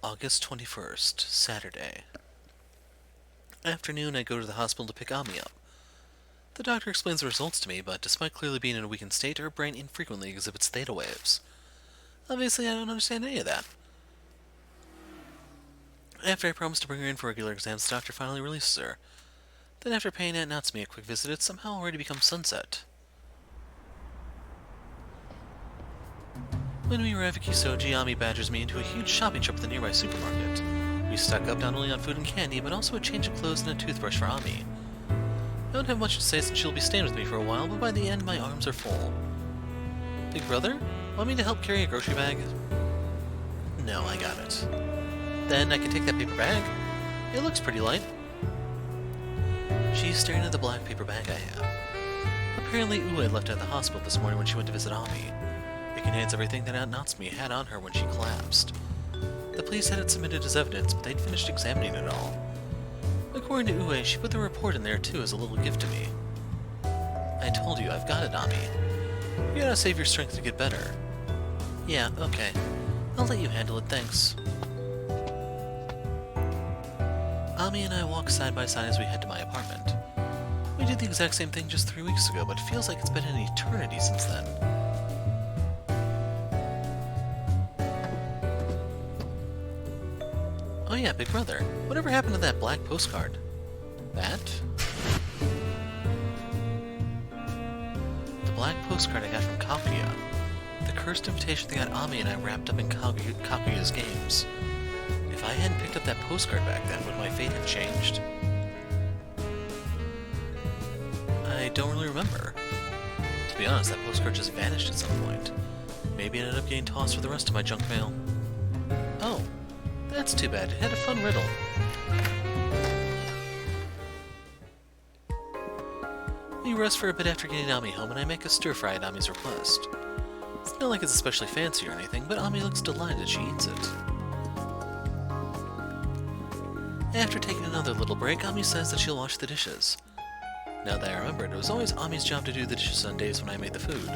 August 21st, Saturday. Afternoon, I go to the hospital to pick Ami up. The doctor explains the results to me, but despite clearly being in a weakened state, her brain infrequently exhibits theta waves. Obviously, I don't understand any of that. After I promise to bring her in for regular exams, the doctor finally releases her. Then after paying Aunt Natsume a quick visit, it's somehow already become sunset. When we arrive at Kisoji, Ami badgers me into a huge shopping trip at the nearby supermarket. We stock up not only on food and candy, but also a change of clothes and a toothbrush for Ami. I don't have much to say since she'll be staying with me for a while, but by the end my arms are full. Big brother? Want me to help carry a grocery bag? No, I got it. Then I can take that paper bag. It looks pretty light. She's staring at the black paper bag I have. Apparently Ue left it at the hospital this morning when she went to visit Ami. It contains everything that Aunt Natsume had on her when she collapsed. The police had it submitted as evidence, but they'd finished examining it all. According to Ue, she put the report in there too as a little gift to me. I told you, I've got it, Ami. You gotta save your strength to get better. Yeah, okay. I'll let you handle it, thanks. Ami and I walk side by side as we head to my apartment. We did the exact same thing just 3 weeks ago, but it feels like it's been an eternity since then. Oh yeah, big brother. Whatever happened to that black postcard? That? The black postcard I got from Kaguya. The cursed invitation that got Ami and I wrapped up in Kaguya's games. If I hadn't picked up that postcard back then, would my fate have changed? I don't really remember. To be honest, that postcard just vanished at some point. Maybe it ended up getting tossed for the rest of my junk mail. Oh. That's too bad. It had a fun riddle. We rest for a bit after getting Ami home, and I make a stir-fry at Ami's request. It's not like it's especially fancy or anything, but Ami looks delighted she eats it. After taking another little break, Ami says that she'll wash the dishes. Now that I remember it was always Ami's job to do the dishes on days when I made the food.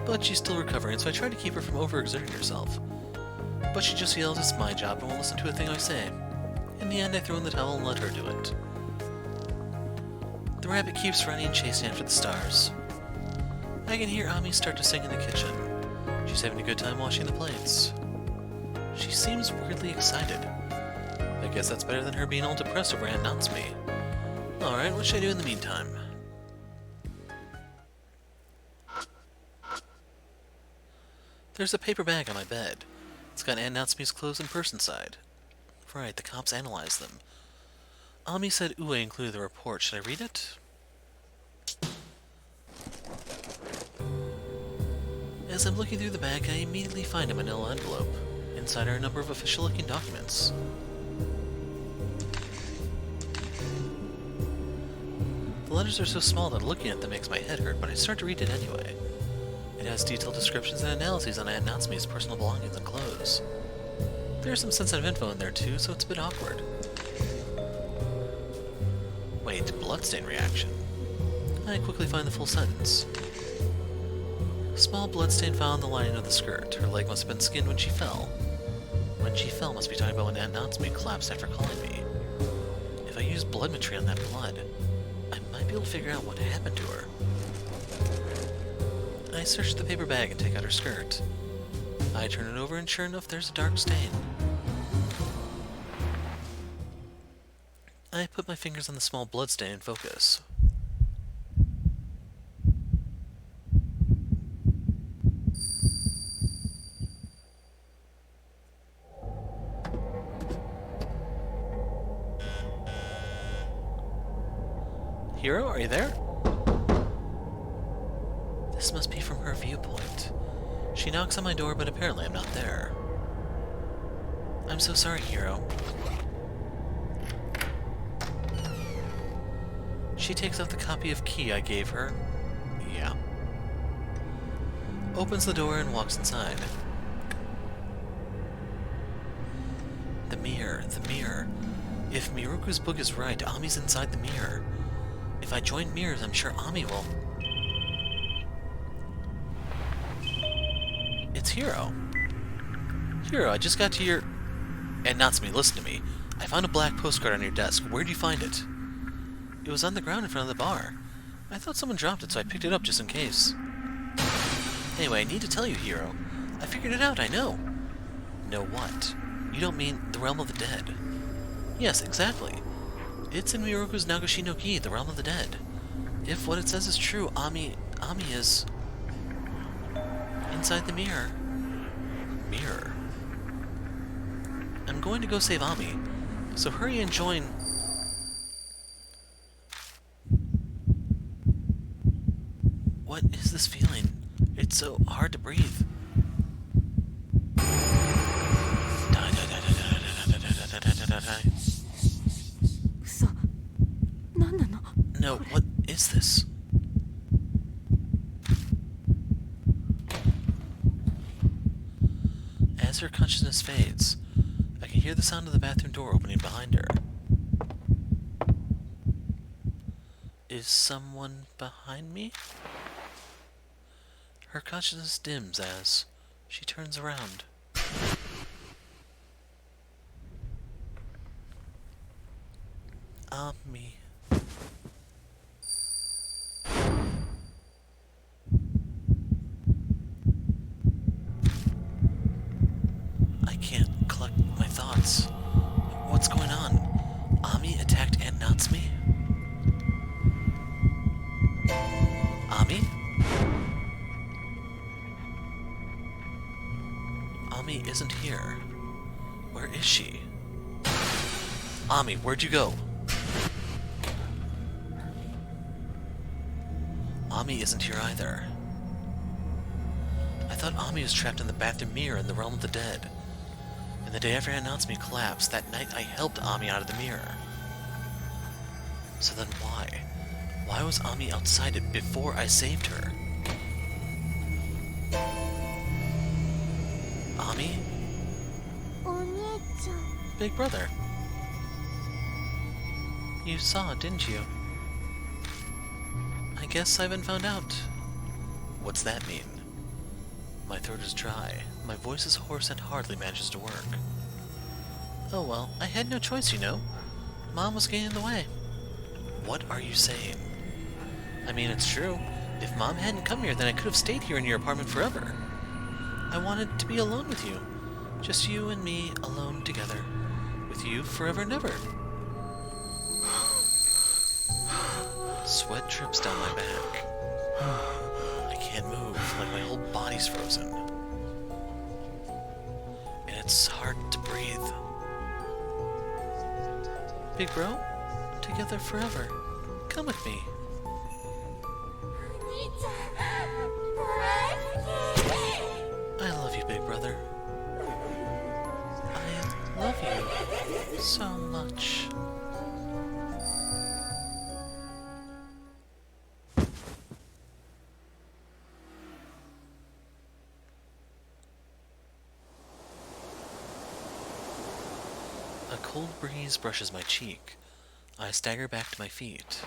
But she's still recovering, so I try to keep her from overexerting herself. But she just yells it's my job and won't listen to a thing I say. In the end, I throw in the towel and let her do it. The rabbit keeps running, chasing after the stars. I can hear Ami start to sing in the kitchen. She's having a good time washing the plates. She seems weirdly excited. I guess that's better than her being all depressed over Aunt Natsume. Alright, what should I do in the meantime? There's a paper bag on my bed. It's got Aunt Natsume's clothes and purse inside. Right, the cops analyzed them. Ami said Ue included the report. Should I read it? As I'm looking through the bag, I immediately find a manila envelope. Inside are a number of official-looking documents. The letters are so small that looking at them makes my head hurt, but I start to read it anyway. It has detailed descriptions and analyses on Aunt Natsume's personal belongings and clothes. There's some sensitive info in there too, so it's a bit awkward. Wait, bloodstain reaction. I quickly find the full sentence. Small bloodstain found in the lining of the skirt. Her leg must have been skinned when she fell. When she fell must be talking about when Aunt Natsume collapsed after calling me. If I use bloodmetry on that blood, I might be able to figure out what happened to her. I search the paper bag and take out her skirt. I turn it over and sure enough there's a dark stain. I put my fingers on the small blood stain and focus. Hiro, are you there? This must be from her viewpoint. She knocks on my door, but apparently I'm not there. I'm so sorry, Hiro. She takes out the copy of key I gave her. Yeah. Opens the door and walks inside. The mirror, the mirror. If Miruku's book is right, Ami's inside the mirror. If I join mirrors, I'm sure Ami will... It's Hiro. Hiro, I just got to your... And Natsume, listen to me. I found a black postcard on your desk. Where'd you find it? It was on the ground in front of the bar. I thought someone dropped it, so I picked it up just in case. Anyway, I need to tell you, Hiro. I figured it out, I know. Know what? You don't mean the realm of the dead? Yes, exactly. It's in Miroku's Nagashi no Ki, the realm of the dead. If what it says is true, Ami is... inside the mirror. Mirror? I'm going to go save Ami, so hurry and join... What is this feeling? It's so hard to breathe. No, what is this? As her consciousness fades, I can hear the sound of the bathroom door opening behind her. Is someone behind me? Her consciousness dims as she turns around. Me. I can't collect my thoughts. What's going on? Ami attacked Aunt Natsume? Ami? Ami isn't here. Where is she? Ami, where'd you go? Ami isn't here either. I thought Ami was trapped in the bathroom mirror in the realm of the dead. And the day after Aunt Natsume collapsed, that night I helped Ami out of the mirror. So then why? Why was Ami outside it before I saved her? Ami? Big brother. You saw, didn't you? I guess I've been found out. What's that mean? My throat is dry. My voice is hoarse and hardly manages to work. Oh well, I had no choice, you know. Mom was getting in the way. What are you saying? I mean, it's true. If Mom hadn't come here, then I could have stayed here in your apartment forever. I wanted to be alone with you. Just you and me alone together. With you forever and ever. Sweat drips down my back. I can't move, like my whole body's frozen. And it's hard to breathe. Big bro, together forever. Come with me. I love you, big brother. I love you so much. A cold breeze brushes my cheek. I stagger back to my feet.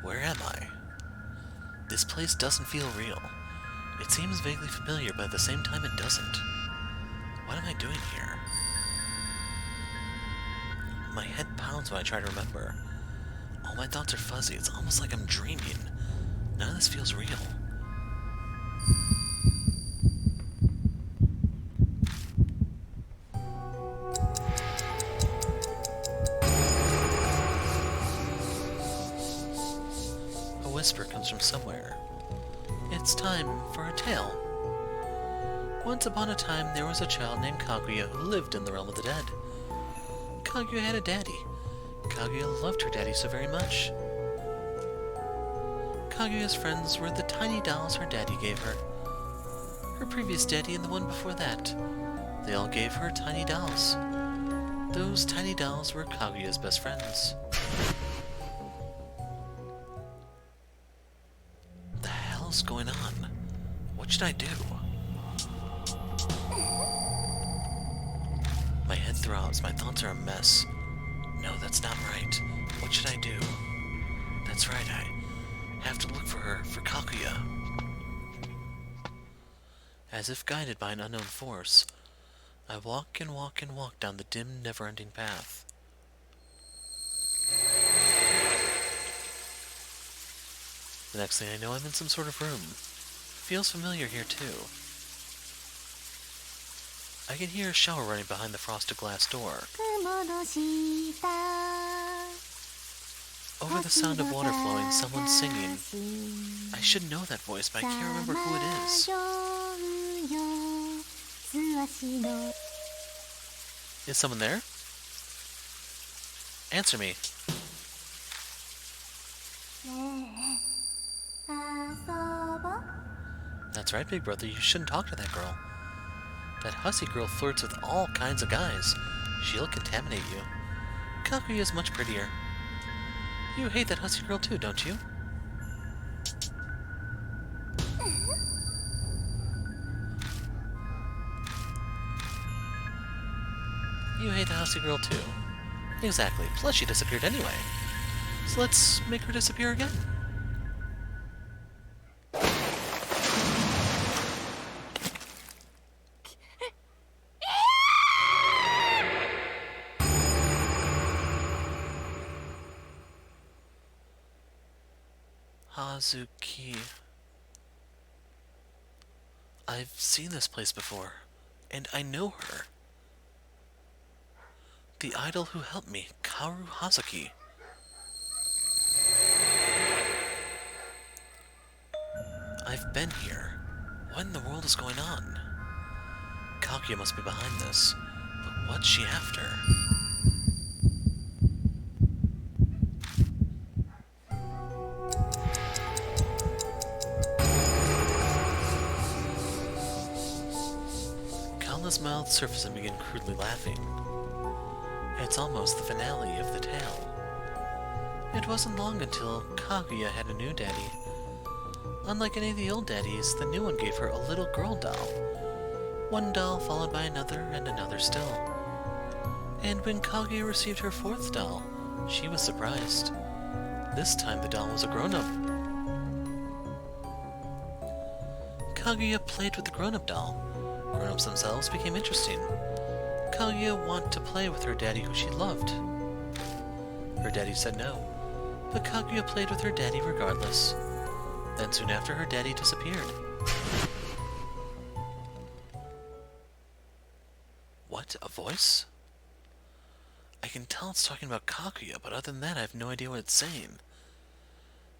Where am I? This place doesn't feel real. It seems vaguely familiar, but at the same time it doesn't. What am I doing here? My head pounds when I try to remember. All my thoughts are fuzzy. It's almost like I'm dreaming. None of this feels real. A whisper comes from somewhere. It's time for a tale. Once upon a time, there was a child named Kaguya who lived in the realm of the dead. Kaguya had a daddy. Kaguya loved her daddy so very much. Kaguya's friends were the tiny dolls her daddy gave her. Her previous daddy and the one before that. They all gave her tiny dolls. Those tiny dolls were Kaguya's best friends. The hell's going on? What should I do? My head throbs. My thoughts are a mess. No, that's not right. What should I do? That's right, I have to look for her, for Kaguya. As if guided by an unknown force, I walk and walk and walk down the dim, never-ending path. The next thing I know, I'm in some sort of room. Feels familiar here, too. I can hear a shower running behind the frosted glass door. Over the sound of water flowing, someone's singing. I should know that voice, but I can't remember who it is. Is someone there? Answer me. That's right, big brother, you shouldn't talk to that girl. That hussy girl flirts with all kinds of guys. She'll contaminate you. Kaguya is much prettier. You hate that hussy girl too, don't you? You hate the hussy girl too. Exactly, plus she disappeared anyway. So let's make her disappear again. Hazuki. I've seen this place before, and I know her. The idol who helped me, Kaoru Hazuki. I've been here. What in the world is going on? Kaguya must be behind this, but what's she after? Kalna's mouth surfaces and begin crudely laughing. It's almost the finale of the tale. It wasn't long until Kaguya had a new daddy. Unlike any of the old daddies, the new one gave her a little girl doll. One doll followed by another and another still. And when Kaguya received her fourth doll, she was surprised. This time the doll was a grown-up. Kaguya played with the grown-up doll. Grown-ups themselves became interesting. Kaguya wanted to play with her daddy who she loved. Her daddy said no, but Kaguya played with her daddy regardless. Then soon after, her daddy disappeared. What? A voice? I can tell it's talking about Kaguya, but other than that, I have no idea what it's saying.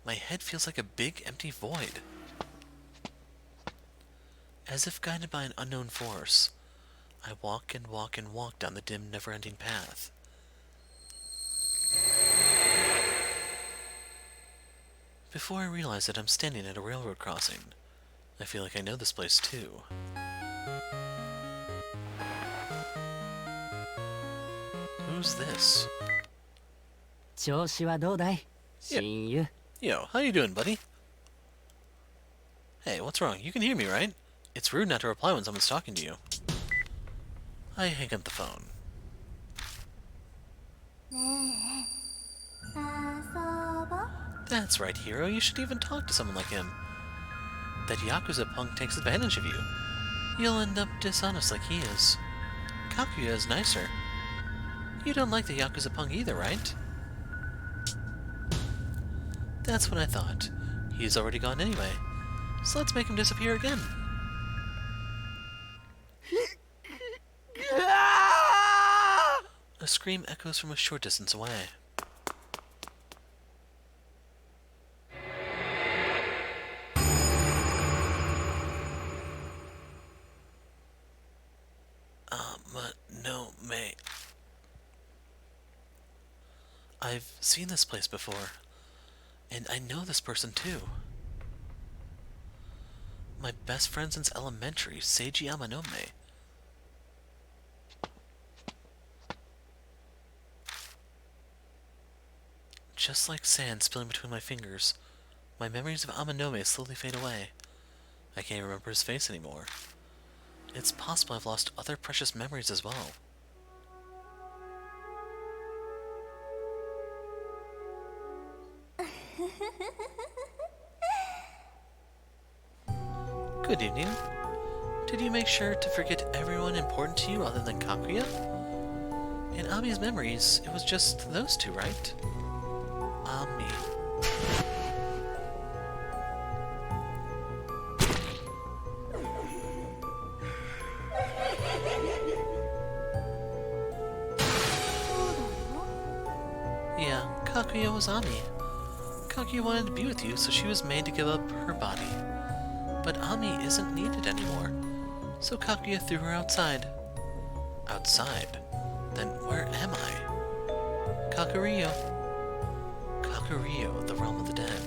My head feels like a big, empty void. As if guided by an unknown force, I walk and walk and walk down the dim, never-ending path. Before I realize it, I'm standing at a railroad crossing. I feel like I know this place too. Who's this? Yo, how you doing, buddy? Hey, what's wrong? You can hear me, right? It's rude not to reply when someone's talking to you. I hang up the phone. That's right, Hiro. You should even talk to someone like him. That Yakuza punk takes advantage of you. You'll end up dishonest like he is. Kaguya is nicer. You don't like the Yakuza punk either, right? That's what I thought. He's already gone anyway. So let's make him disappear again. A scream echoes from a short distance away. No, May. I've seen this place before, and I know this person too. My best friend since elementary, Seiji Amanome. Just like sand spilling between my fingers, my memories of Amanome slowly fade away. I can't remember his face anymore. It's possible I've lost other precious memories as well. Good evening. Did you make sure to forget everyone important to you other than Kakuya? In Ami's memories, it was just those two, right? Ami. Yeah, Kakuya was Ami. Kakuya wanted to be with you, so she was made to give up her body. But Ami isn't needed anymore, so Kakuya threw her outside. Outside? Then where am I? Kakuryō. Kakuryō, the realm of the dead.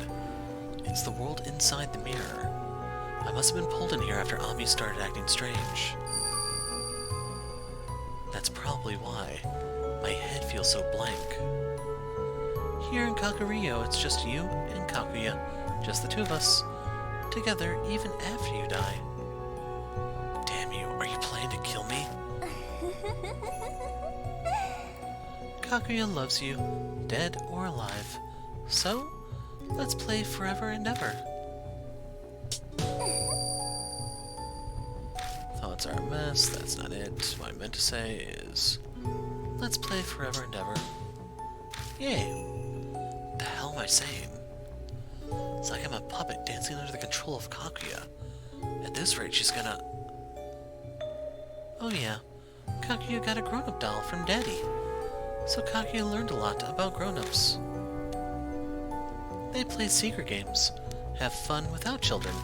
It's the world inside the mirror. I must have been pulled in here after Ami started acting strange. That's probably why my head feels so blank. Here in Kakuryō, it's just you and Kakuya, just the two of us, together even after you die. Damn you, are you planning to kill me? Kakuya loves you, dead or alive. So, let's play forever and ever. Thoughts are a mess, that's not it. What I meant to say is, let's play forever and ever. Yay. The hell am I saying? It's like I'm a puppet dancing under the control of Kakuya. At this rate, she's gonna... Oh yeah, Kakuya got a grown-up doll from Daddy. So Kakuya learned a lot about grown-ups. They play secret games, have fun without children.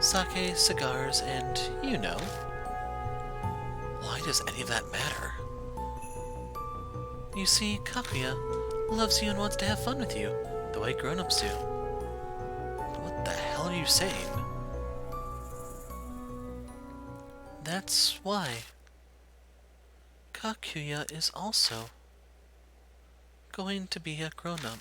Sake, cigars, and you know. Why does any of that matter? You see, Kakuya loves you and wants to have fun with you, the way grown-ups do. What the hell are you saying? That's why Kakuya is also going to be a grown-up.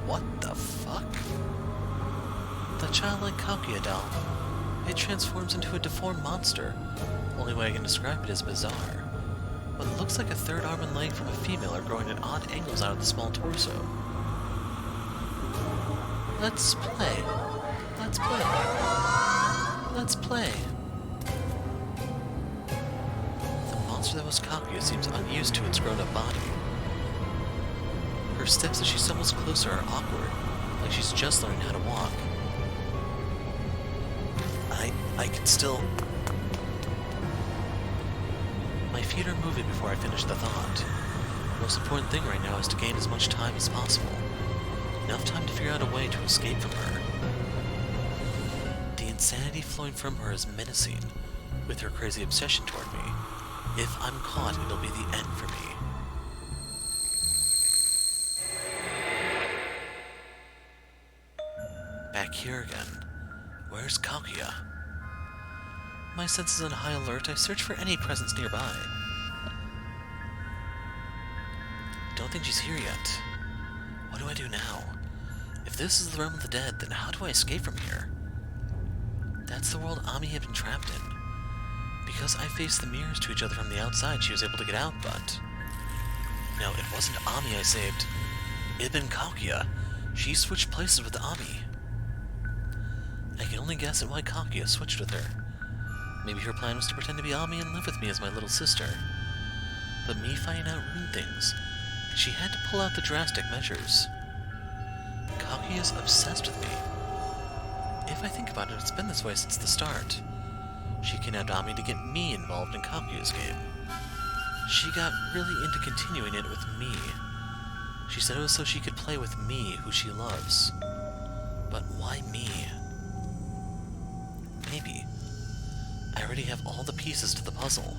What the fuck? The childlike Kakuya doll. It transforms into a deformed monster. Only way I can describe it is bizarre. What looks like a third arm and leg from a female are growing at odd angles out of the small torso. Let's play. Let's play. Let's play. The monster that was Kakuya seems unused to its grown-up body. Her steps as she stumbles closer are awkward, like she's just learning how to walk. I can still... My feet are moving before I finish the thought. The most important thing right now is to gain as much time as possible. Enough time to figure out a way to escape from her. The insanity flowing from her is menacing, with her crazy obsession toward me. If I'm caught, it'll be the end for me. Back here again. Where's Kakuya? My senses on high alert, I search for any presence nearby. Don't think she's here yet. What do I do now? If this is the realm of the dead, then how do I escape from here? That's the world Ami had been trapped in. Because I faced the mirrors to each other from the outside, she was able to get out, but... No, it wasn't Ami I saved. It had been Kakuya. She switched places with Ami. I can only guess at why Kakuya switched with her. Maybe her plan was to pretend to be Ami and live with me as my little sister. But me finding out ruined things. She had to pull out the drastic measures. Kakuya's obsessed with me. If I think about it, it's been this way since the start. She kidnapped Ami to get me involved in Kakuya's game. She got really into continuing it with me. She said it was so she could play with me, who she loves. But why me? Maybe. I already have all the pieces to the puzzle,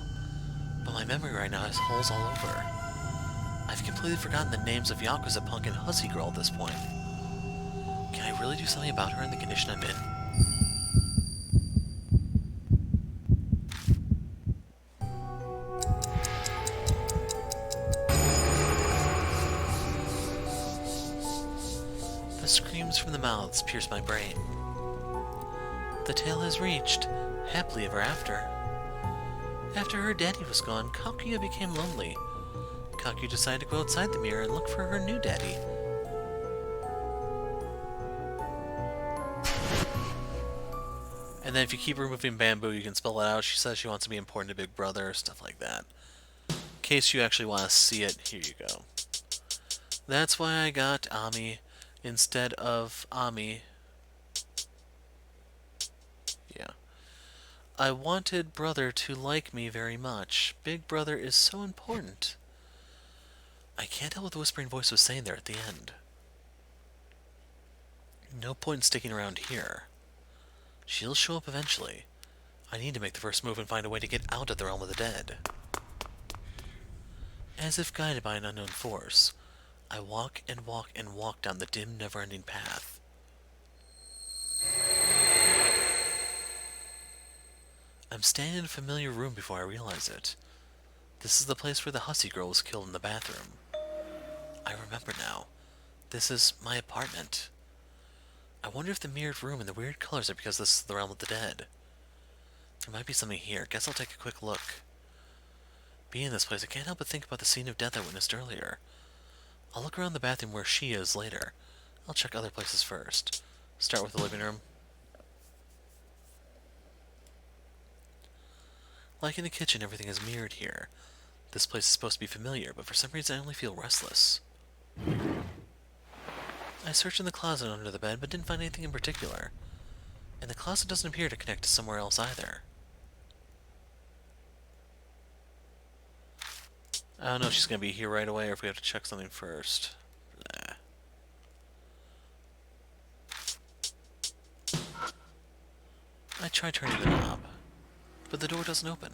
but my memory right now has holes all over. I've completely forgotten the names of Yakuza Punk and Hussy Girl at this point. Can I really do something about her in the condition I'm in? The screams from the mouths pierce my brain. The tale has reached happily ever after. After her daddy was gone, Kakuya became lonely. Kakuya decided to go outside the mirror and look for her new daddy. And then if you keep removing bamboo, you can spell it out. She says she wants to be important to Big Brother, stuff like that. In case you actually want to see it, here you go. That's why I got Ami instead of Ami. Yeah. I wanted Brother to like me very much. Big Brother is so important. I can't tell what the whispering voice was saying there at the end. No point in sticking around here. She'll show up eventually. I need to make the first move and find a way to get out of the realm of the dead. As if guided by an unknown force, I walk and walk and walk down the dim, never-ending path. I'm standing in a familiar room before I realize it. This is the place where the hussy girl was killed in the bathroom. I remember now. This is my apartment. I wonder if the mirrored room and the weird colors are because this is the realm of the dead. There might be something here. Guess I'll take a quick look. Being in this place, I can't help but think about the scene of death I witnessed earlier. I'll look around the bathroom where she is later. I'll check other places first. Start with the living room. Like in the kitchen, everything is mirrored here. This place is supposed to be familiar, but for some reason I only feel restless. I searched in the closet under the bed, but didn't find anything in particular. And the closet doesn't appear to connect to somewhere else either. I don't know if she's going to be here right away or if we have to check something first. I tried turning the knob, but the door doesn't open.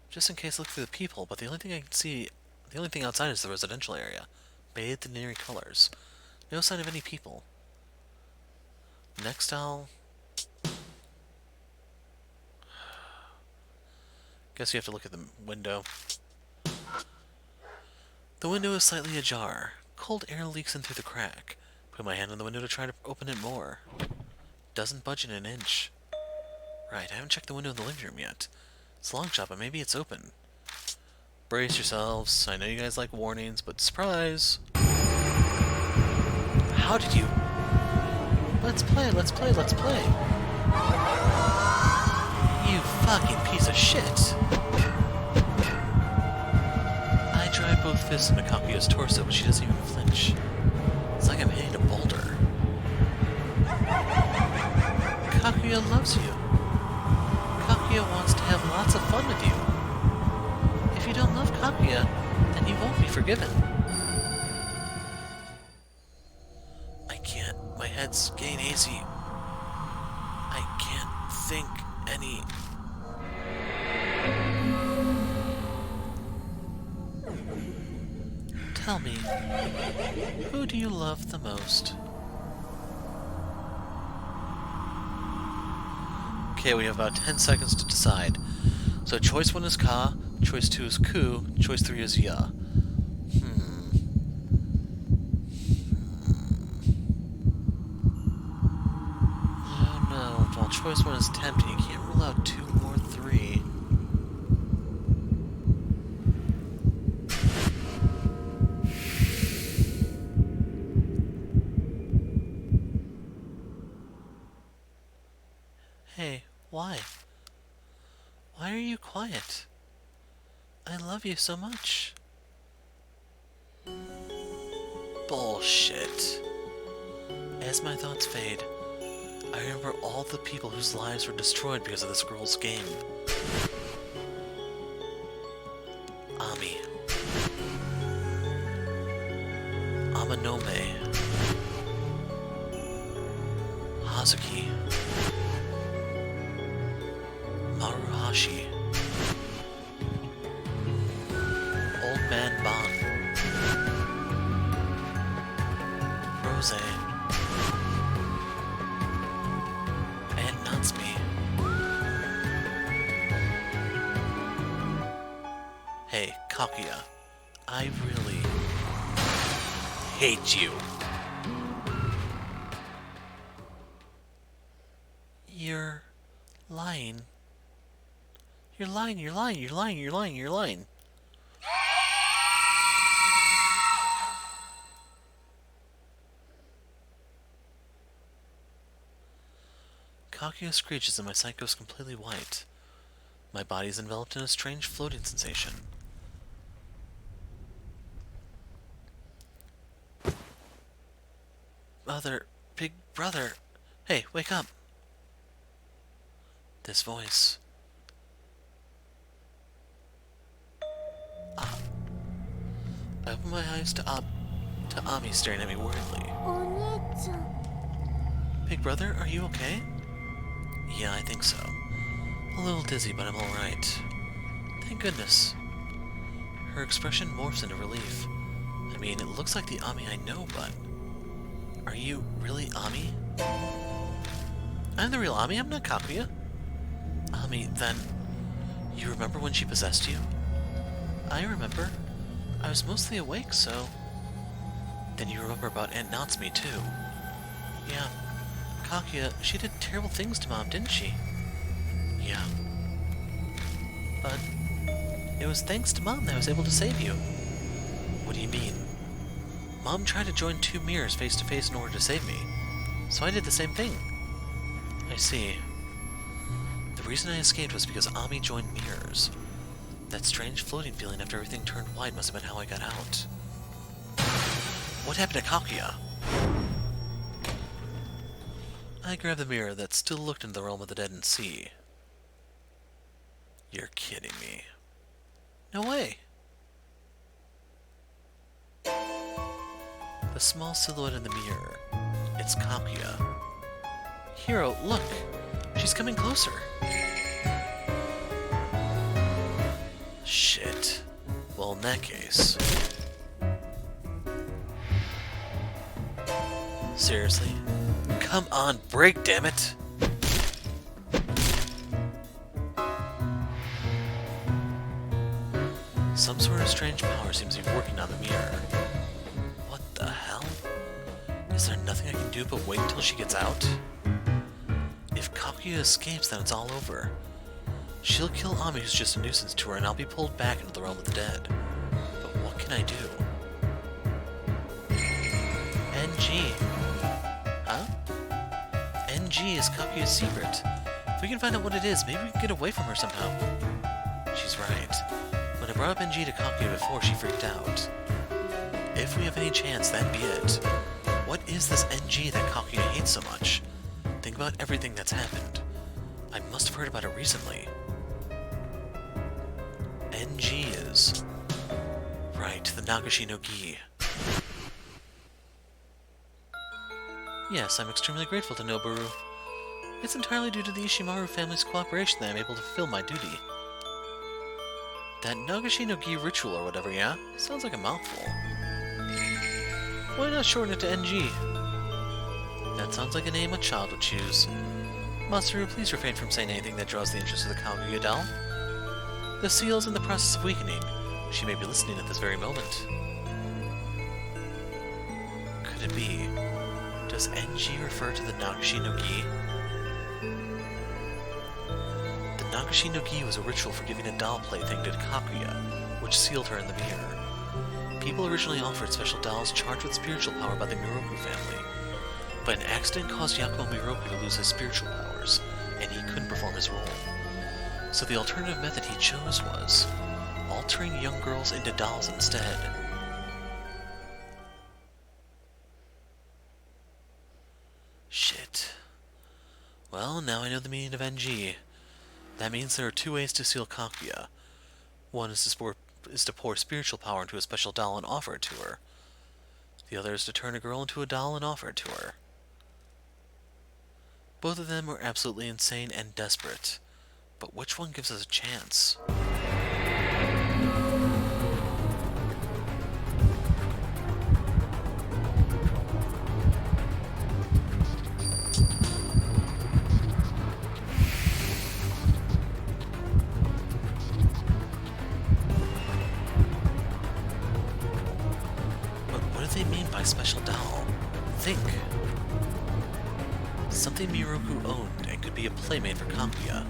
Just in case I look through the peephole, but the only thing I can see, the only thing outside is the residential area, bathed in eerie colors. No sign of any people. Next I'll... Guess you have to look at the window. The window is slightly ajar. Cold air leaks in through the crack. Put my hand on the window to try to open it more. Doesn't budge in an inch. Right, I haven't checked the window in the living room yet. It's a long shot, but maybe it's open. Brace yourselves. I know you guys like warnings, but surprise! How did you... Let's play, let's play, let's play! You fucking piece of shit! I drive both fists into Kakuya's torso, but she doesn't even flinch. It's like I'm hitting a boulder. Kakuya loves you. Kakuya wants to have lots of fun with you. If you don't love Kakuya, then you won't be forgiven. I can't. My head's getting hazy. I can't think any... Tell me, who do you love the most? Okay, we have about 10 seconds to decide. So choice 1 is Ka, choice 2 is Ku, choice 3 is Ya. Oh no, while choice 1 is tempting, you can't rule out 2 or 3. Hey, why? Why are you quiet? I love you so much. Bullshit. As my thoughts fade, I remember all the people whose lives were destroyed because of this girl's game. Ami. Amanome. Hazuki. Maruhashi. Old Man Bon. Rose. Aunt Natsumi. Hey, Kakuya. I really hate you. You're Lying? You're lying, you're lying, you're lying, you're lying, you're lying. Kaguya screeches and my sight goes completely white. My body is enveloped in a strange floating sensation. Mother, big brother, hey, wake up. This voice. Ah. I open my eyes to Ami staring at me worriedly. Big brother, are you okay? Yeah, I think so. A little dizzy, but I'm alright. Thank goodness. Her expression morphs into relief. I mean, it looks like the Ami I know, but... Are you really Ami? I'm the real Ami, I'm not Kaguya. Ami, then... You remember when she possessed you? I remember. I was mostly awake, so... Then you remember about Aunt Natsume, too. Yeah. Kaguya, she did terrible things to Mom, didn't she? Yeah. But... It was thanks to Mom that I was able to save you. What do you mean? Mom tried to join two mirrors face to face in order to save me. So I did the same thing. I see. The reason I escaped was because Ami joined mirrors. That strange floating feeling after everything turned white must have been how I got out. What happened to Kaguya? I grabbed the mirror that still looked into the realm of the dead and see. You're kidding me. No way. The small silhouette in the mirror. It's Kaguya. Hiro, look! She's coming closer. Shit. Well, in that case... Seriously? Come on, break, damn it! Some sort of strange power seems to be working on the mirror. What the hell? Is there nothing I can do but wait until she gets out? If Kaguya escapes, then it's all over. She'll kill Ami, who's just a nuisance to her, and I'll be pulled back into the realm of the dead. But what can I do? NG. Huh? NG is Kaguya's secret. If we can find out what it is, maybe we can get away from her somehow. She's right. When I brought up NG to Kaguya before, she freaked out. If we have any chance, that'd be it. What is this NG that Kaguya hates so much? Think about everything that's happened. I must have heard about it recently. NG is... Right, the Nagashi no Gi. Yes, I'm extremely grateful to Noboru. It's entirely due to the Ishimaru family's cooperation that I'm able to fulfill my duty. That Nagashi no Gi ritual or whatever, yeah? Sounds like a mouthful. Why not shorten it to NG? That sounds like a name a child would choose. Masaru, please refrain from saying anything that draws the interest of the Kaguya doll. The seal is in the process of weakening. She may be listening at this very moment. Could it be? Does NG refer to the Nagashi no Gi? The Nagashi no Gi was a ritual for giving a doll plaything to Kaguya, which sealed her in the mirror. People originally offered special dolls charged with spiritual power by the Miroku family, but an accident caused Yakumo Miroku to lose his spiritual powers, and he couldn't perform his role. So the alternative method he chose was altering young girls into dolls instead. Shit. Well, now I know the meaning of NG. That means there are two ways to seal Kaguya. One is to pour spiritual power into a special doll and offer it to her. The other is to turn a girl into a doll and offer it to her. Both of them are absolutely insane and desperate. But which one gives us a chance? But what do they mean by special doll? Think. Something Miroku owned and could be a playmate for Kakuya.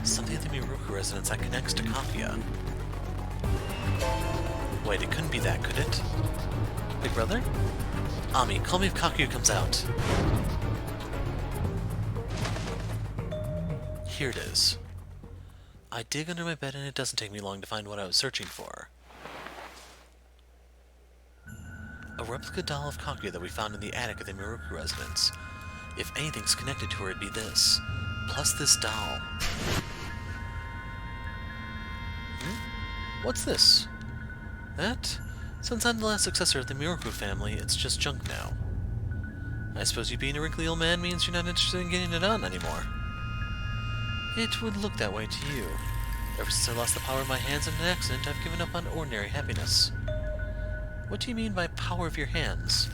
Something at the Miroku residence that connects to Kakuya. Wait, it couldn't be that, could it? Big brother? Ami, call me if Kakuya comes out. Here it is. I dig under my bed and it doesn't take me long to find what I was searching for. A replica doll of Kakuya that we found in the attic of the Miroku residence. If anything's connected to her, it'd be this. Plus this doll. What's this? That? Since I'm the last successor of the Miroku family, it's just junk now. I suppose you being a wrinkly old man means you're not interested in getting it on anymore. It would look that way to you. Ever since I lost the power of my hands in an accident, I've given up on ordinary happiness. What do you mean by power of your hands?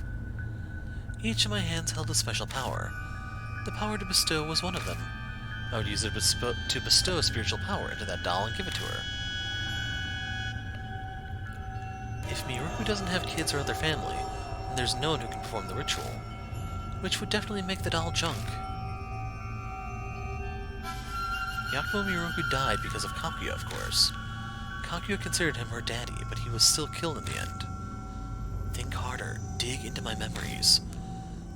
Each of my hands held a special power. The power to bestow was one of them. I would use it to bestow spiritual power into that doll and give it to her. If Miroku doesn't have kids or other family, then there's no one who can perform the ritual, which would definitely make the doll junk. Yakumo Miroku died because of Kakuya, of course. Kakuya considered him her daddy, but he was still killed in the end. Think harder, dig into my memories.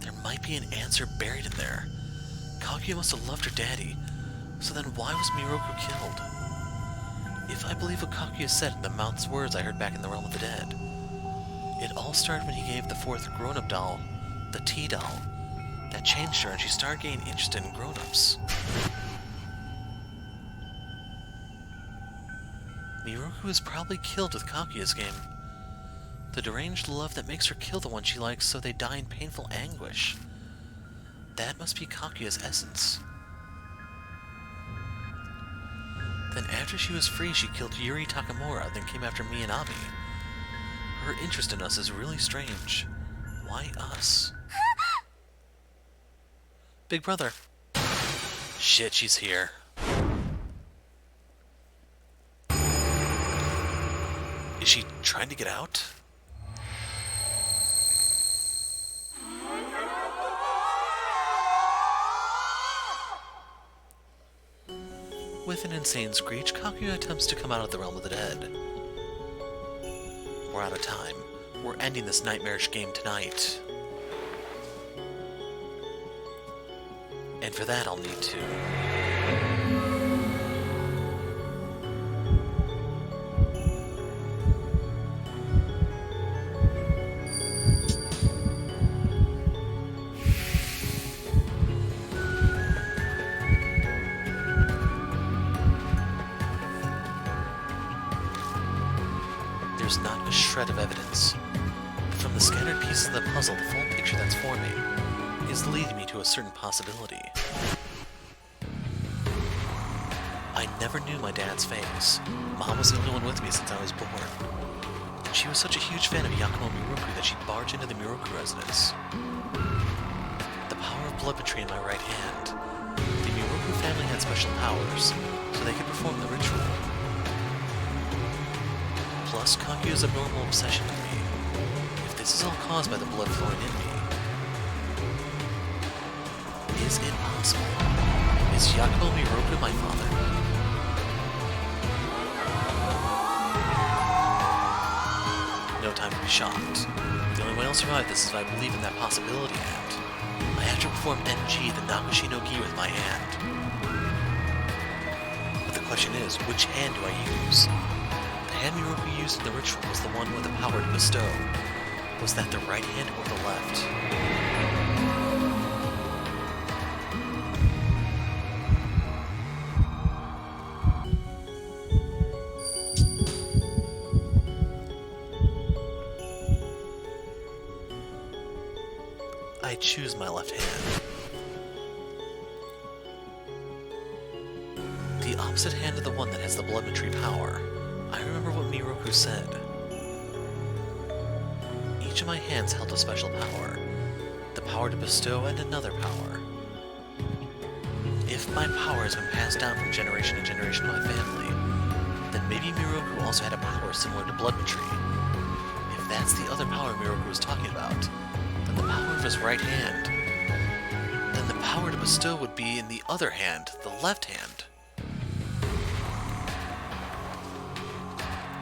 There might be an answer buried in there. Kaguya must have loved her daddy, so then why was Miroku killed? If I believe what Kaguya said in the mouth's words I heard back in the realm of the dead, it all started when he gave the fourth grown-up doll, the T-doll. That changed her and she started getting interested in grown-ups. Miroku was probably killed with Kaguya's game. The deranged love that makes her kill the one she likes so they die in painful anguish. That must be Kaguya's essence. Then after she was free, she killed Yuri Takamura, then came after me and Ami. Her interest in us is really strange. Why us? Big brother. Shit, she's here. Is she trying to get out? With an insane screech, Kakuya attempts to come out of the realm of the dead. We're out of time. We're ending this nightmarish game tonight. And for that, I'll need to... There's not a shred of evidence. From the scattered pieces of the puzzle, the full picture that's forming is leading me to a certain possibility. I never knew my dad's face. Mom was the only one with me since I was born. And she was such a huge fan of Yakumo Miroku that she'd barge into the Miroku residence. The power of bloodmetry in my right hand. The Miroku family had special powers, so they could perform the ritual. Plus, Kakuya's abnormal obsession with me. If this is all caused by the blood flowing in me, is it possible? Is Yakumo Miroku my father? No time to be shocked. The only way I'll survive this is if I believe in that possibility, and I have to perform NG, the Nakushi no Gi, with my hand. But the question is, which hand do I use? The hand Miroku used in the ritual was the one with the power to bestow. Was that the right hand or the left? I choose my left hand. The opposite hand of the one that has the bloodmetry power. I remember what Miroku said. Each of my hands held a special power. The power to bestow and another power. If my power has been passed down from generation to generation to my family, then maybe Miroku also had a power similar to bloodmetry. If that's the other power Miroku was talking about, then the power of his right hand, then the power to bestow would be in the other hand, the left hand.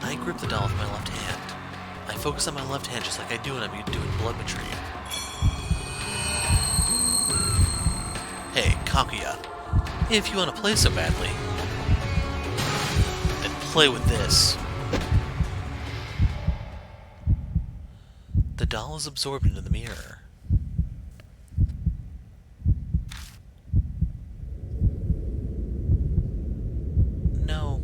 I grip the doll with my left hand. I focus on my left hand just like I do when I'm doing bloodmetry. Hey, Kaguya, if you want to play so badly, then play with this. The doll is absorbed into the mirror. No.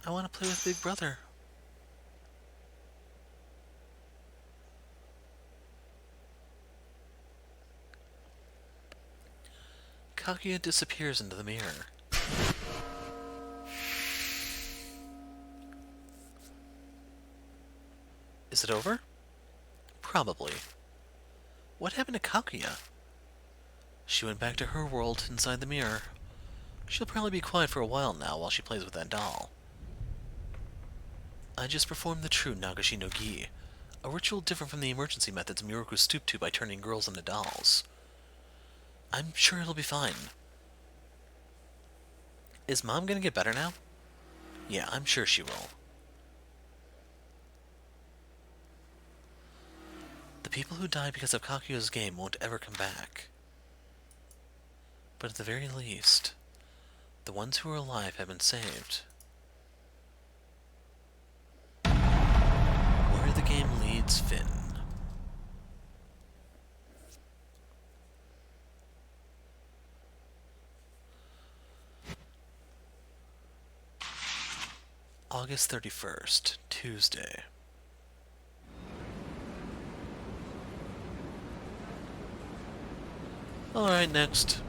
I want to play with Big Brother. Kaguya disappears into the mirror. Is it over? Probably. What happened to Kaguya? She went back to her world inside the mirror. She'll probably be quiet for a while now while she plays with that doll. I just performed the true Nagashi no Gi, a ritual different from the emergency methods Miroku stooped to by turning girls into dolls. I'm sure it'll be fine. Is Mom gonna get better now? Yeah, I'm sure she will. The people who die because of Kaguya's game won't ever come back. But at the very least, the ones who are alive have been saved. Where the game leads Finn. August 31st, Tuesday. Alright, next.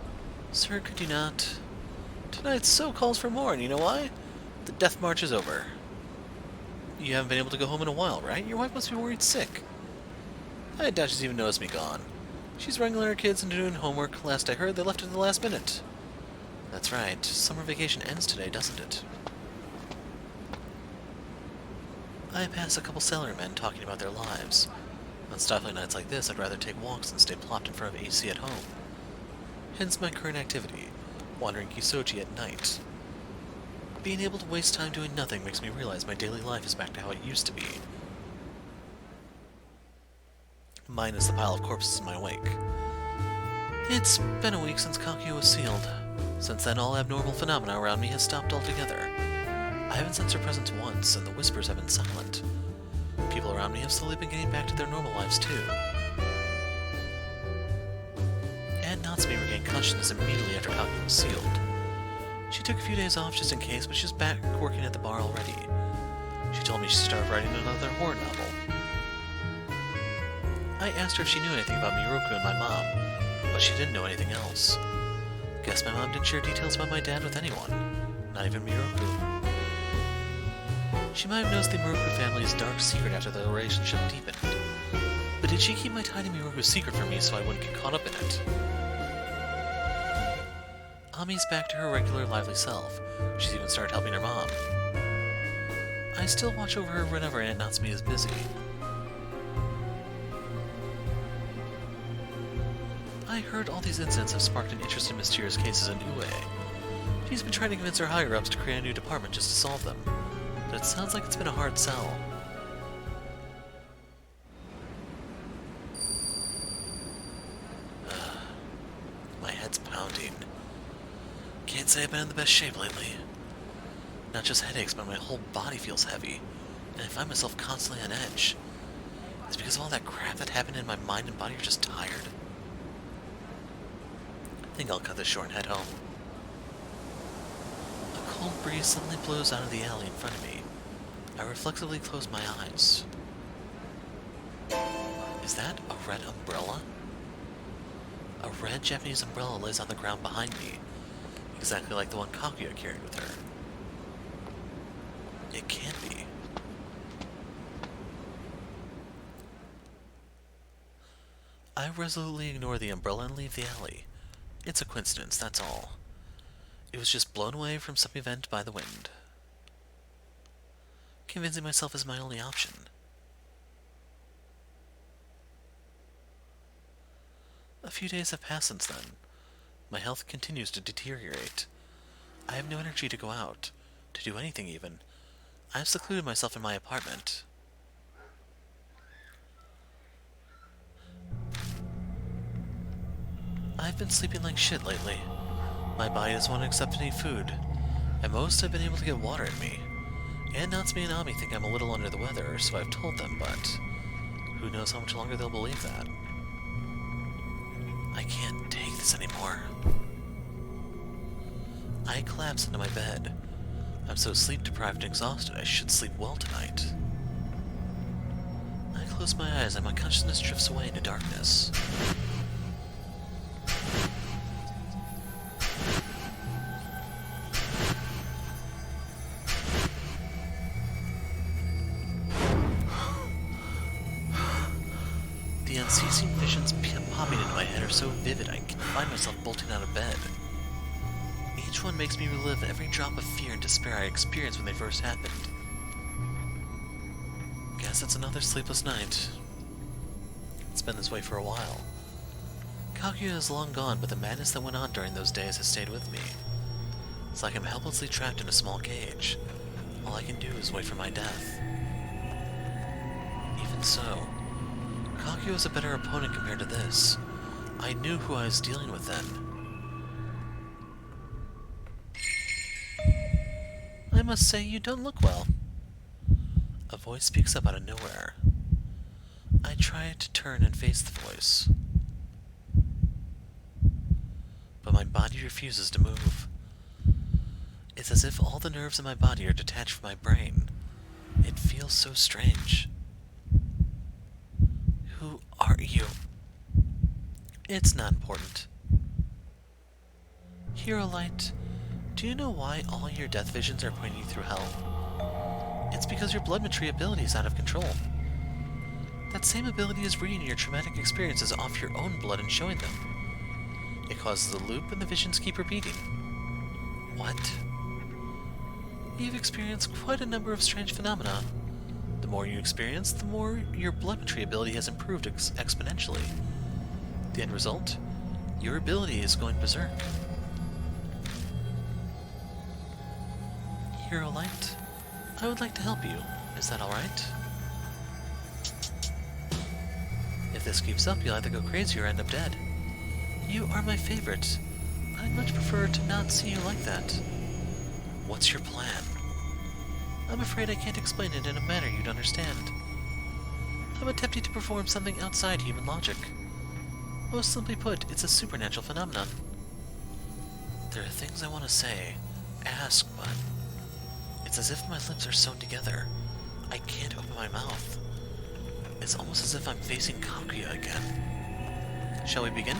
Sir, could you not? Tonight so calls for more, and you know why? The death march is over. You haven't been able to go home in a while, right? Your wife must be worried sick. I doubt she's even noticed me gone. She's wrangling her kids and doing homework. Last I heard, they left at the last minute. That's right. Summer vacation ends today, doesn't it? I pass a couple salarymen talking about their lives. On stifling nights like this, I'd rather take walks than stay plopped in front of AC at home. Hence my current activity, wandering Kisoji at night. Being able to waste time doing nothing makes me realize my daily life is back to how it used to be. Minus the pile of corpses in my wake. It's been a week since Kaguya was sealed. Since then, all abnormal phenomena around me has stopped altogether. I haven't sensed her presence once, and the whispers have been silent. People around me have slowly been getting back to their normal lives, too. Aunt Natsume regained consciousness immediately after Kaguya was sealed. She took a few days off just in case, but she's back working at the bar already. She told me she started writing another horror novel. I asked her if she knew anything about Miroku and my mom, but she didn't know anything else. Guess my mom didn't share details about my dad with anyone, not even Miroku. She might have noticed the Miroku family's dark secret after the relationship deepened. But did she keep my tiny Miroku's secret from me so I wouldn't get caught up in it? Ami's back to her regular lively self. She's even started helping her mom. I still watch over her whenever Aunt Natsume is busy. I heard all these incidents have sparked an interest in mysterious cases in Ue. She's been trying to convince her higher-ups to create a new department just to solve them. But it sounds like it's been a hard sell. My head's pounding. Can't say I've been in the best shape lately. Not just headaches, but my whole body feels heavy, and I find myself constantly on edge. It's because of all that crap that happened and my mind and body are just tired. I think I'll cut this short and head home. A cold breeze suddenly blows out of the alley in front of me. I reflexively close my eyes. Is that a red umbrella? A red Japanese umbrella lays on the ground behind me, exactly like the one Kaguya carried with her. It can't be. I resolutely ignore the umbrella and leave the alley. It's a coincidence, that's all. It was just blown away from some event by the wind. convincing myself is my only option. A few days have passed since then. My health continues to deteriorate. I have no energy to go out, to do anything even. I have secluded myself in my apartment. I've been sleeping like shit lately. My body doesn't want to accept any food. At most, I've been able to get water in me. And Natsume and Ami think I'm a little under the weather, so I've told them, but who knows how much longer they'll believe that. I can't take this anymore. I collapse into my bed. I'm so sleep-deprived and exhausted, I should sleep well tonight. I close my eyes and my consciousness drifts away into darkness. The unceasing visions popping into my head are so vivid I can find myself bolting out of bed. Each one makes me relive every drop of fear and despair I experienced when they first happened. Guess it's another sleepless night. It's been this way for a while. Kaguya is long gone, but the madness that went on during those days has stayed with me. It's like I'm helplessly trapped in a small cage. All I can do is wait for my death. Even so, Kaguya was a better opponent compared to this. I knew who I was dealing with then. I must say, you don't look well. A voice speaks up out of nowhere. I try to turn and face the voice, but my body refuses to move. It's as if all the nerves in my body are detached from my brain. It feels so strange. Who are you? It's not important. Hero Light, do you know why all your death visions are pointing you through hell? It's because your bloodmetry ability is out of control. That same ability is reading your traumatic experiences off your own blood and showing them. It causes a loop and the visions keep repeating. What? You've experienced quite a number of strange phenomena. The more you experience, the more your bloodmetry ability has improved exponentially. The end result? Your ability is going berserk. Hero Light, I would like to help you. Is that alright? If this keeps up, you'll either go crazy or end up dead. You are my favorite. I'd much prefer to not see you like that. What's your plan? I'm afraid I can't explain it in a manner you'd understand. I'm attempting to perform something outside human logic. Most simply put, it's a supernatural phenomenon. There are things I want to say, ask, but it's as if my lips are sewn together. I can't open my mouth. It's almost as if I'm facing Kaguya again. Shall we begin?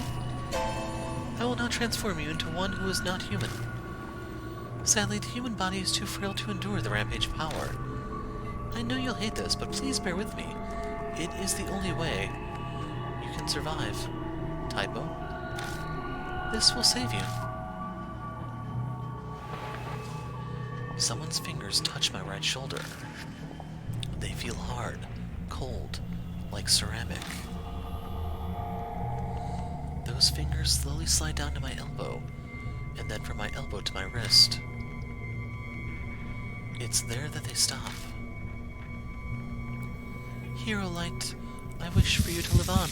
I will now transform you into one who is not human. Sadly, the human body is too frail to endure the rampage of power. I know you'll hate this, but please bear with me. It is the only way you can survive. Typo. This will save you. Someone's fingers touch my right shoulder. They feel hard, cold, like ceramic. Those fingers slowly slide down to my elbow, and then from my elbow to my wrist. It's there that they stop. Hero Light, I wish for you to live on.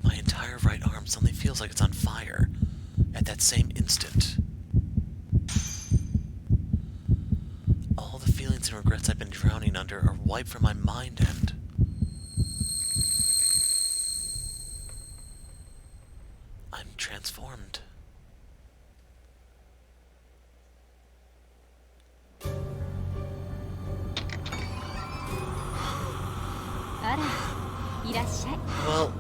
My entire right arm suddenly feels like it's on fire at that same instant. All the feelings and regrets I've been drowning under are wiped from my mind and I'm transformed. Well,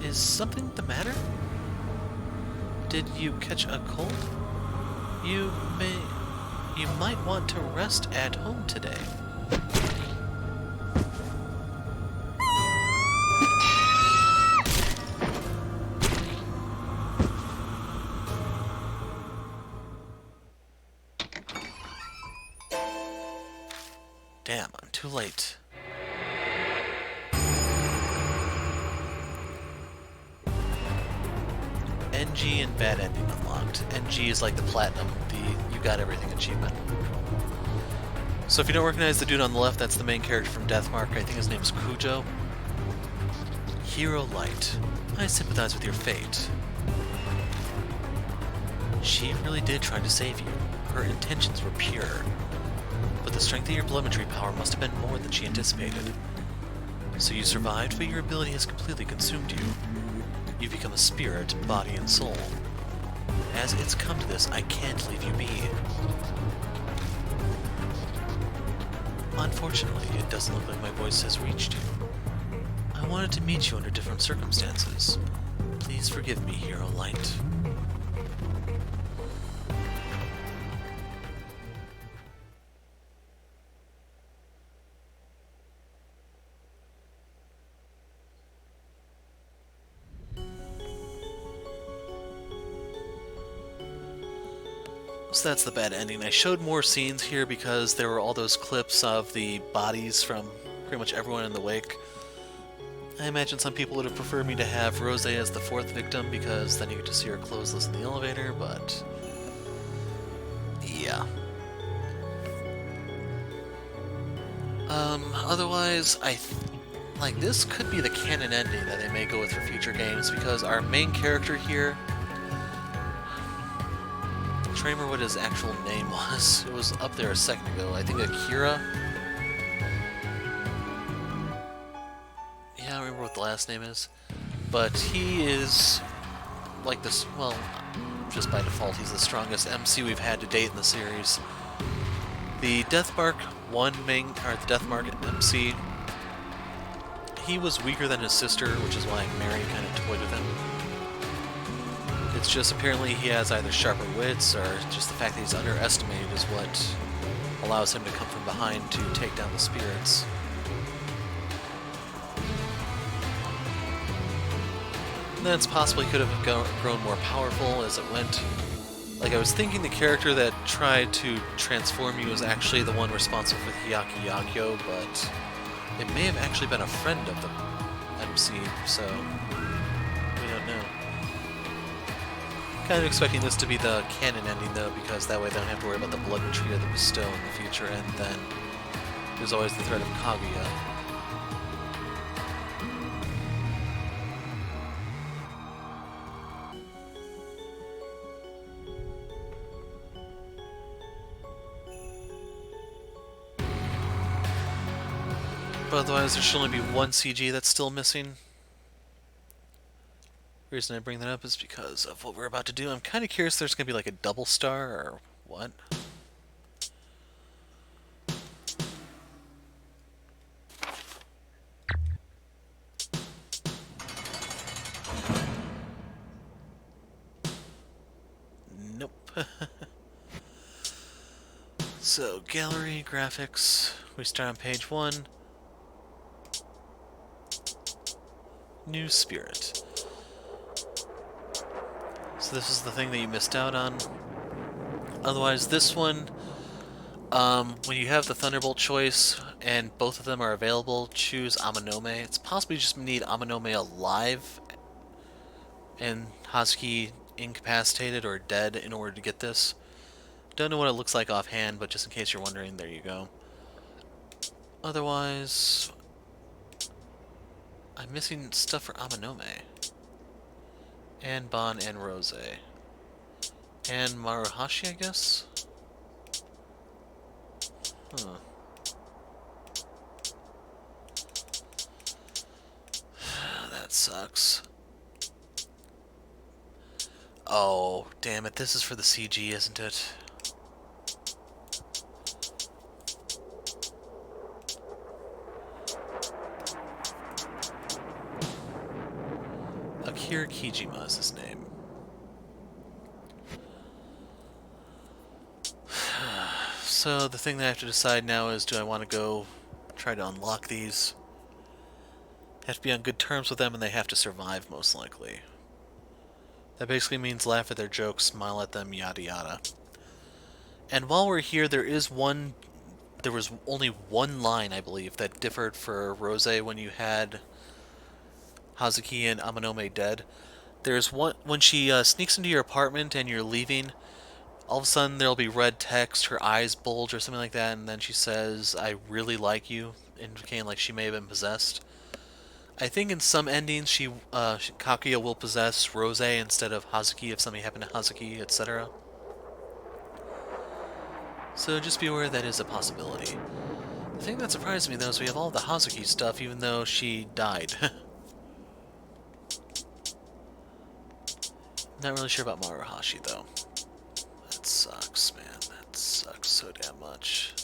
is something the matter? Did you catch a cold? You might want to rest at home today. Damn, I'm too late. NG and bad ending unlocked. NG is like the platinum, the you got everything achievement. So if you don't recognize the dude on the left, that's the main character from Deathmark. I think his name's Cujo. Hero Light. I sympathize with your fate. She really did try to save you. Her intentions were pure. But the strength of your telemetry power must have been more than she anticipated. So you survived, but your ability has completely consumed you. You've become a spirit, body, and soul. As it's come to this, I can't leave you be. Unfortunately, it doesn't look like my voice has reached you. I wanted to meet you under different circumstances. Please forgive me, Hero Light. So that's the bad ending. I showed more scenes here because there were all those clips of the bodies from pretty much everyone in the wake. I imagine some people would have preferred me to have Rose as the fourth victim because then you get to see her clothesless in the elevator, but yeah. Otherwise, like this could be the canon ending that they may go with for future games because our main character here, I'm trying to remember what his actual name was. It was up there a second ago. I think Akira. Yeah, I don't remember what the last name is. But he is like this, well, just by default, he's the strongest MC we've had to date in the series. The Deathmark 1 main, or the Deathmark MC, he was weaker than his sister, which is why Mary kind of toyed with him. It's just apparently he has either sharper wits or just the fact that he's underestimated is what allows him to come from behind to take down the spirits. And then it's possible he could have grown more powerful as it went. Like, I was thinking the character that tried to transform you was actually the one responsible for the Hyaki Yakyo, but it may have actually been a friend of the MC, so we don't know. Kind of expecting this to be the canon ending, though, because that way they don't have to worry about the blood retreat or the bestow in the future, and then there's always the threat of Kaguya. But otherwise, there should only be one CG that's still missing. The reason I bring that up is because of what we're about to do. I'm kind of curious if there's going to be like a double star or what. Nope. So, gallery, graphics. We start on page 1. New Spirit. So this is the thing that you missed out on. Otherwise, this one, when you have the Thunderbolt choice and both of them are available, choose Amanome. It's possible you just need Amanome alive and Hazuki incapacitated or dead in order to get this. Don't know what it looks like offhand, but just in case you're wondering, there you go. Otherwise, I'm missing stuff for Amanome. And Bon and Rose. And Maruhashi, I guess? Huh. That sucks. Oh, damn it. This is for the CG, isn't it? Akira Kijima is his name. So the thing that I have to decide now is, do I want to go try to unlock these? Have to be on good terms with them, and they have to survive, most likely. That basically means laugh at their jokes, smile at them, yada yada. And while we're here, there is one there was only one line, I believe, that differed for Rose when you had Hazuki and Amanome dead. There's one when she sneaks into your apartment and you're leaving. All of a sudden, there'll be red text, her eyes bulge or something like that, and then she says, "I really like you," indicating like she may have been possessed. I think in some endings, Kaguya will possess Rose instead of Hazuki if something happened to Hazuki, etc. So just be aware that is a possibility. The thing that surprised me though is we have all the Hazuki stuff even though she died. Not really sure about Maruhashi though. That sucks, man. That sucks so damn much.